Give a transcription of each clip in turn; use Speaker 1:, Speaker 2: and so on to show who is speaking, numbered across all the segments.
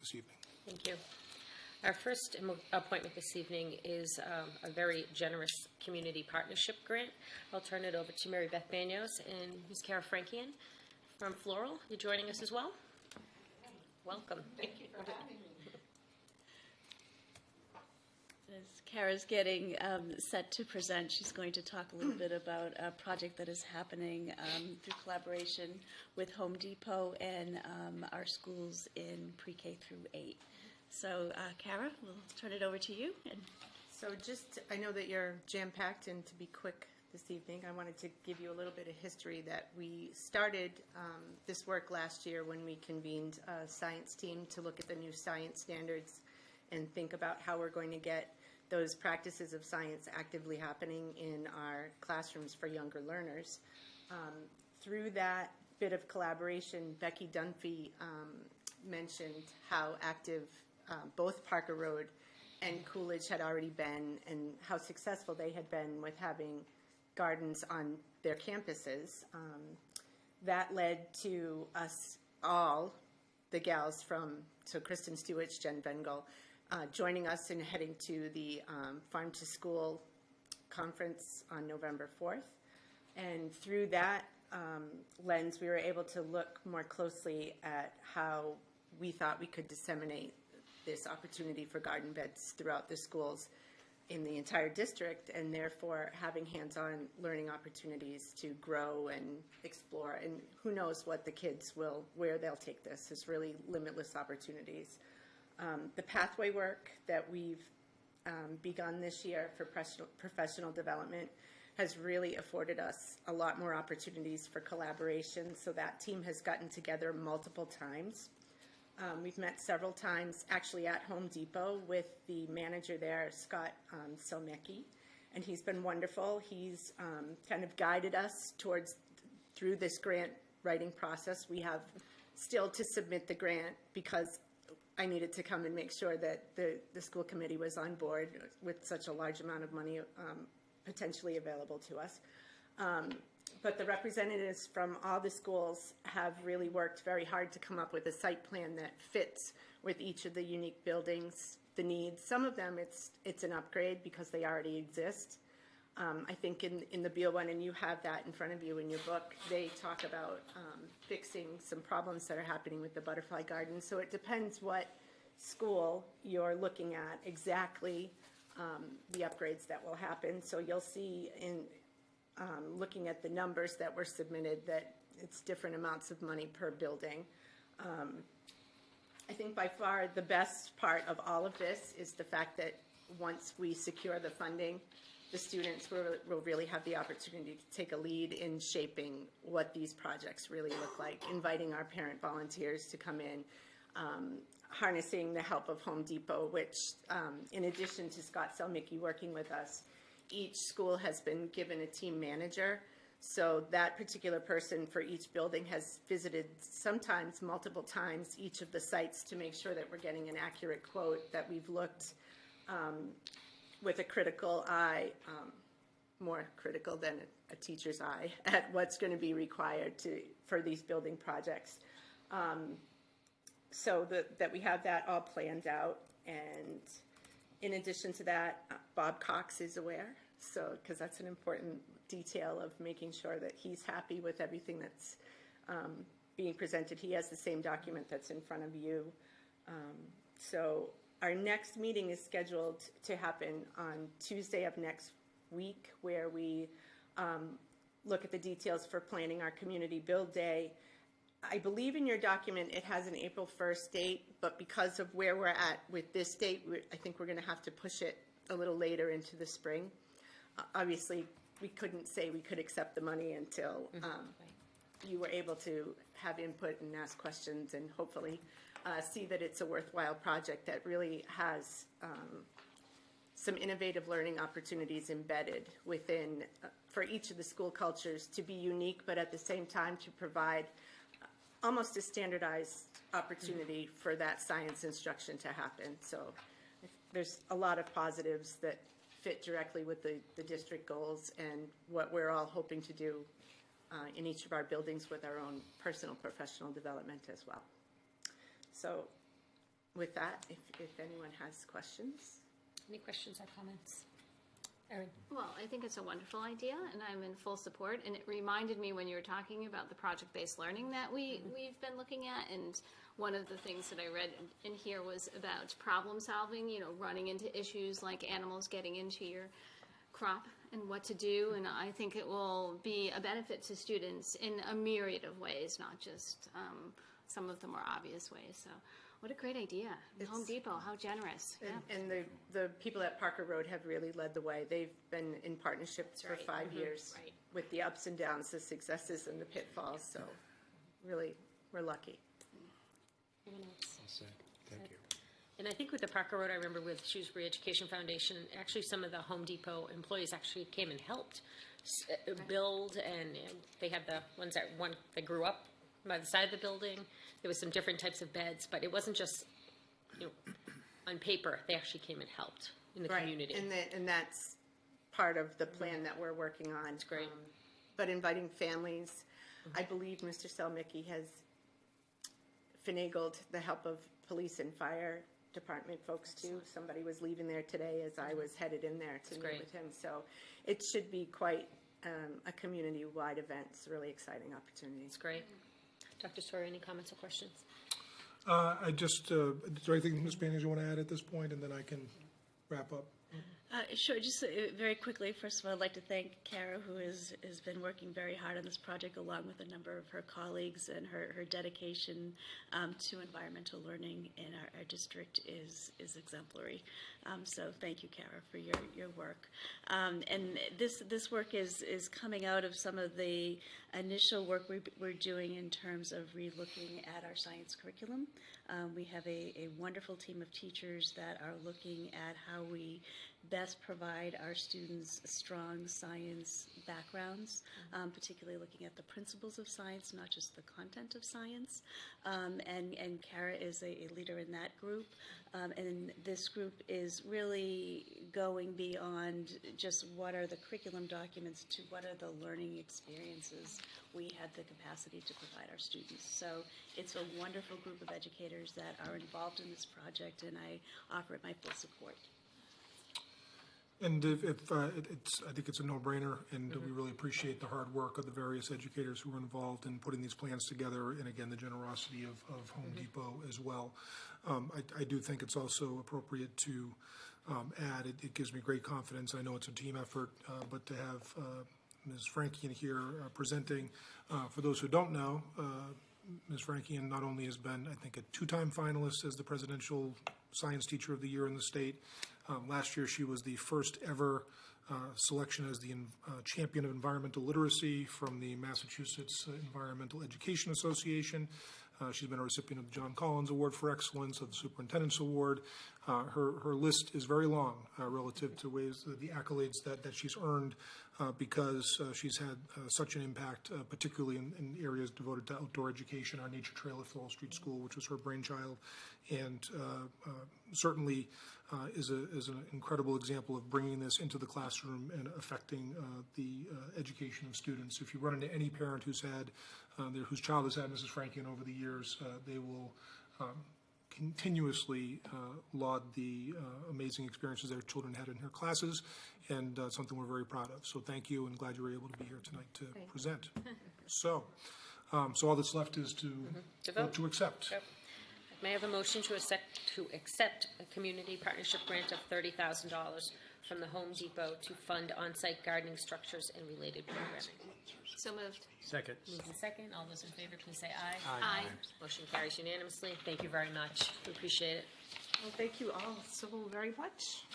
Speaker 1: this evening.
Speaker 2: Thank you. Our first appointment this evening is a very generous community partnership grant. I'll turn it over to Mary Beth Banos and Ms. Kara Frankian from Floral. You're joining us as well? Welcome.
Speaker 3: Thank you for having me. As Kara's getting set to present, she's going to talk a little bit about a project that is happening through collaboration with Home Depot and our schools in pre-K through 8. So, Kara, we'll turn it over to you.
Speaker 4: So I know that you're jam-packed, and to be quick this evening, I wanted to give you a little bit of history that we started this work last year when we convened a science team to look at the new science standards and think about how we're going to get those practices of science actively happening in our classrooms for younger learners. Through that bit of collaboration, Becky Dunphy mentioned how active both Parker Road and Coolidge had already been and how successful they had been with having gardens on their campuses. That led to us all, the gals so Kristen Stewart, Jen Vengel, joining us and heading to the Farm to School conference on November 4th. And through that lens, we were able to look more closely at how we thought we could disseminate this opportunity for garden beds throughout the schools in the entire district, and therefore having hands-on learning opportunities to grow and explore. And who knows what the kids where they'll take this. There's really limitless opportunities. The pathway work that we've begun this year for professional development has really afforded us a lot more opportunities for collaboration. So that team has gotten together multiple times. We've met several times actually at Home Depot with the manager there, Scott Selmecki, and he's been wonderful. He's kind of guided us through this grant writing process. We have still to submit the grant because I needed to come and make sure that the school committee was on board with such a large amount of money potentially available to us. But the representatives from all the schools have really worked very hard to come up with a site plan that fits with each of the unique buildings, the needs. Some of them it's an upgrade because they already exist. I think in the Beal one, and you have that in front of you in your book, they talk about fixing some problems that are happening with the butterfly garden. So it depends what school you're looking at exactly the upgrades that will happen. So you'll see in looking at the numbers that were submitted that it's different amounts of money per building. I think by far the best part of all of this is the fact that once we secure the funding, the students will really have the opportunity to take a lead in shaping what these projects really look like, inviting our parent volunteers to come in, harnessing the help of Home Depot, which in addition to Scott Selmicki working with us, each school has been given a team manager. So that particular person for each building has visited sometimes multiple times each of the sites to make sure that we're getting an accurate quote, that we've looked with a critical eye, more critical than a teacher's eye, at what's going to be required for these building projects. So that we have that all planned out. And in addition to that, Bob Cox is aware, because that's an important detail of making sure that he's happy with everything that's being presented. He has the same document that's in front of you. So our next meeting is scheduled to happen on Tuesday of next week, where we look at the details for planning our community build day. I believe in your document it has an April 1st date, but because of where we're at with this date, I think we're going to have to push it a little later into the spring. Obviously, we couldn't say we could accept the money until you were able to have input and ask questions and hopefully see that it's a worthwhile project that really has some innovative learning opportunities embedded within for each of the school cultures to be unique, but at the same time to provide almost a standardized opportunity for that science instruction to happen. So there's a lot of positives that fit directly with the district goals and what we're all hoping to do in each of our buildings with our own personal professional development as well. So with that, if anyone has questions.
Speaker 2: Any questions or comments? Erin?
Speaker 1: Well, I think it's a wonderful idea, and I'm in full support. And it reminded me when you were talking about the project-based learning that we've been looking at. And one of the things that I read in here was about problem solving, running into issues like animals getting into your crop and what to do. And I think it will be a benefit to students in a myriad of ways, not just some of the more obvious ways. So what a great idea. Home Depot, how generous. Yeah.
Speaker 4: And the people at Parker Road have really led the way. They've been in partnerships for
Speaker 2: right.
Speaker 4: 5 years
Speaker 2: Right.
Speaker 4: with the ups and downs, the successes and the pitfalls. So really, we're lucky.
Speaker 2: Anyone else?
Speaker 5: I'll say, thank you.
Speaker 2: And I think with the Parker Road, I remember with Shrewsbury Education Foundation, actually some of the Home Depot employees actually came and helped build, and they had the ones that grew up by the side of the building. There was some different types of beds, but it wasn't just, on paper. They actually came and helped in the community.
Speaker 4: And that's part of the plan that we're working on. It's
Speaker 2: great.
Speaker 4: But inviting families, I believe Mr. Selmicki has finagled the help of police and fire department folks too. Somebody was leaving there today as I was headed in there to meet with him. So it should be quite a community-wide event. It's a really exciting opportunity.
Speaker 2: It's great. Dr. Sawyer, any comments or questions?
Speaker 5: I just, is there anything, Ms. Banias, you want to add at this point, and then I can wrap up?
Speaker 3: Sure, just very quickly, first of all, I'd like to thank Kara, who has been working very hard on this project along with a number of her colleagues, and her dedication to environmental learning in our district is exemplary. So thank you, Kara, for your work. And this work is coming out of some of the initial work we're doing in terms of relooking at our science curriculum. We have a wonderful team of teachers that are looking at how we best provide our students strong science backgrounds, particularly looking at the principles of science, not just the content of science. And Kara is a leader in that group. And this group is really going beyond just what are the curriculum documents to what are the learning experiences we have the capacity to provide our students. So it's a wonderful group of educators that are involved in this project, and I offer it my full support.
Speaker 5: And I think it's a no-brainer, and we really appreciate the hard work of the various educators who were involved in putting these plans together, and again, the generosity of Home Depot as well. I do think it's also appropriate to add, it gives me great confidence. I know it's a team effort, but to have Ms. Frankian here presenting, for those who don't know, Ms. Frankian not only has been, I think, a two-time finalist as the Presidential Science Teacher of the Year in the state. Last year, she was the first ever selection as the champion of environmental literacy from the Massachusetts Environmental Education Association. She's been a recipient of the John Collins Award for Excellence, of the Superintendent's Award. Her list is very long relative to the accolades that she's earned because she's had such an impact, particularly in areas devoted to outdoor education. Our nature trail at Floral Street School, which was her brainchild, and certainly is an incredible example of bringing this into the classroom and affecting the education of students. If you run into any parent whose child has had Mrs. Frankian over the years, they will continuously laud the amazing experiences their children had in her classes, and something we're very proud of. So thank you, and glad you were able to be here tonight to present. So all that's left is to vote to accept.
Speaker 2: Yep. May I have a motion to accept a community partnership grant of $30,000 from the Home Depot to fund on-site gardening structures and related programming?
Speaker 1: So moved.
Speaker 6: Second.
Speaker 2: Moved in second. All those in favor, please say aye.
Speaker 1: Aye.
Speaker 2: Motion carries unanimously. Thank you very much. We appreciate it.
Speaker 4: Well, thank you all so very much.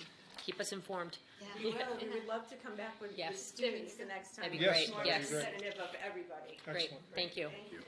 Speaker 2: Keep us informed.
Speaker 4: We will. We would love to come back with
Speaker 2: Yes.
Speaker 4: the students the next time.
Speaker 2: That'd be
Speaker 5: Yes,
Speaker 2: great.
Speaker 5: that'd be
Speaker 2: Yes.
Speaker 5: great.
Speaker 4: Representative of everybody.
Speaker 2: Great.
Speaker 5: Excellent.
Speaker 2: Thank you.
Speaker 4: Thank you.